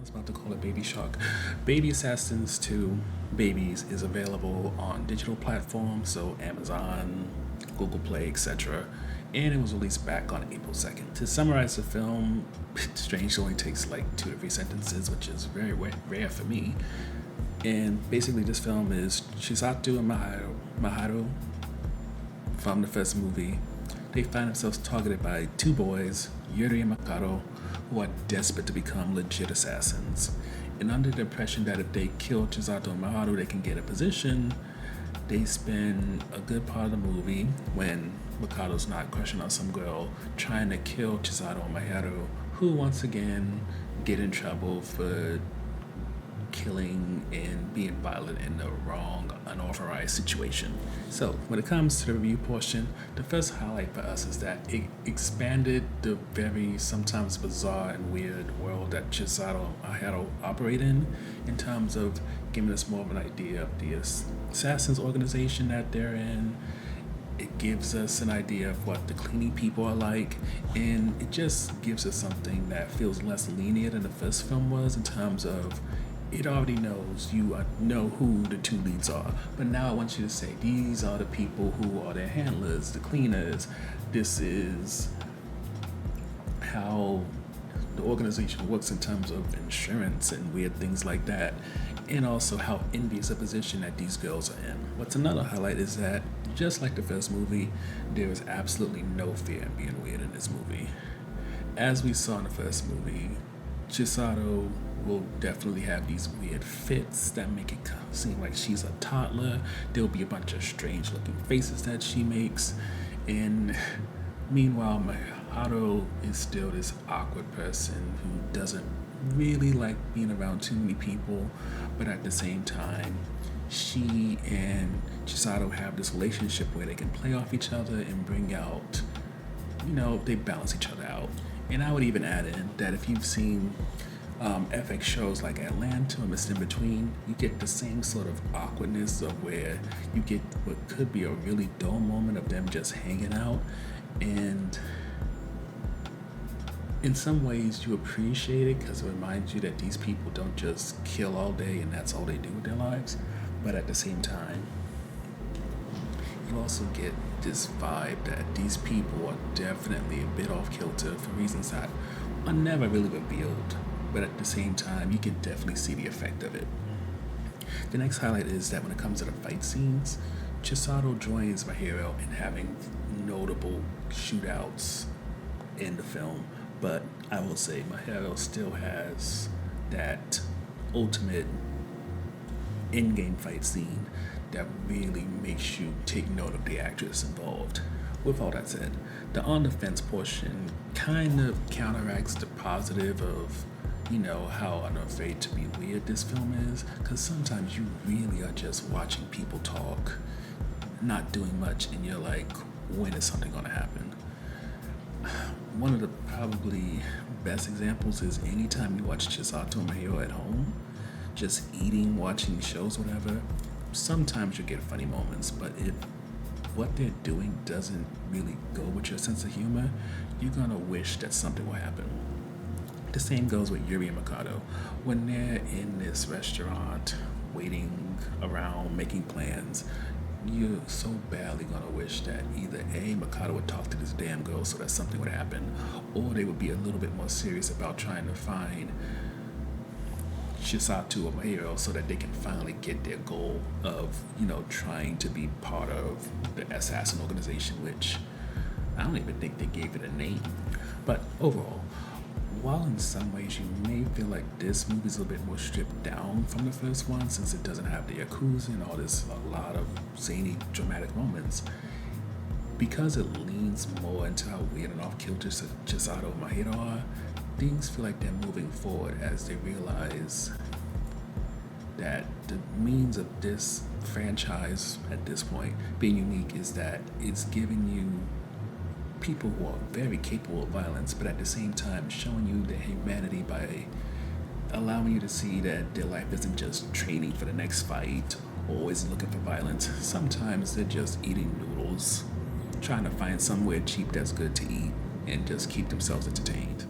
was about to call it Baby Shark. Baby Assassins 2 Babies is available on digital platforms, so Amazon, Google Play, etc. And it was released back on April 2nd. To summarize the film, Strange only takes like 2 to 3 sentences, which is very rare for me. And basically, this film is Chisato and Maharu from the first movie. They find themselves targeted by 2 boys, Yuri and Makoto, who are desperate to become legit assassins. And under the impression that if they kill Chisato and Maharu, they can get a position, they spend a good part of the movie when Makoto's not crushing on some girl trying to kill Chisato and Maharu, who once again get in trouble for killing and being violent in the wrong, unauthorized situation. So, when it comes to the review portion, the first highlight for us is that it expanded the very sometimes bizarre and weird world that Chisato and Maharu operate in terms of giving us more of an idea of the assassins organization that they're in. It gives us an idea of what the cleaning people are like, and it just gives us something that feels less linear than the first film was in terms of it already knows you know who the 2 leads are, but now I want you to say these are the people who are their handlers, the cleaners. This is how the organization works in terms of insurance and weird things like that, and also how envious a position that these girls are in. What's another highlight is that, just like the first movie, there is absolutely no fear in being weird in this movie. As we saw in the first movie, Chisato will definitely have these weird fits that make it seem like she's a toddler. There'll be a bunch of strange looking faces that she makes. And meanwhile, Maharu is still this awkward person who doesn't really like being around too many people, but at the same time, she and Chisato have this relationship where they can play off each other and bring out, they balance each other out. And I would even add in that if you've seen FX shows like Atlanta or Missed in Between, you get the same sort of awkwardness of where you get what could be a really dull moment of them just hanging out, and in some ways you appreciate it because it reminds you that these people don't just kill all day and that's all they do with their lives, but at the same time you also get this vibe that these people are definitely a bit off kilter for reasons that are never really revealed, but at the same time, you can definitely see the effect of it. The next highlight is that when it comes to the fight scenes, Chisato joins Maharu in having notable shootouts in the film, but I will say Maharu still has that ultimate in-game fight scene that really makes you take note of the actress involved. With all that said, the on-the-fence portion kind of counteracts the positive of how unafraid to be weird this film is, because sometimes you really are just watching people talk, not doing much, and you're like, when is something going to happen? One of the probably best examples is anytime you watch Chisato and Maharu at home, just eating, watching shows, whatever, sometimes you get funny moments, but if what they're doing doesn't really go with your sense of humor, you're gonna wish that something will happen. The same goes with Yuri and Makoto. When they're in this restaurant, waiting around, making plans, you're so badly gonna wish that either A, Makoto would talk to this damn girl so that something would happen, or they would be a little bit more serious about trying to find Chisato or Maharu so that they can finally get their goal of, trying to be part of the assassin organization, which I don't even think they gave it a name. But overall, while in some ways you may feel like this movie's a little bit more stripped down from the first one since it doesn't have the Yakuza and all this, a lot of zany, dramatic moments, because it leans more into how weird and off-kilter Chisato and Maharu are, things feel like they're moving forward as they realize that the means of this franchise at this point being unique is that it's giving you people who are very capable of violence, but at the same time showing you their humanity by allowing you to see that their life isn't just training for the next fight or always looking for violence. Sometimes they're just eating noodles, trying to find somewhere cheap that's good to eat and just keep themselves entertained.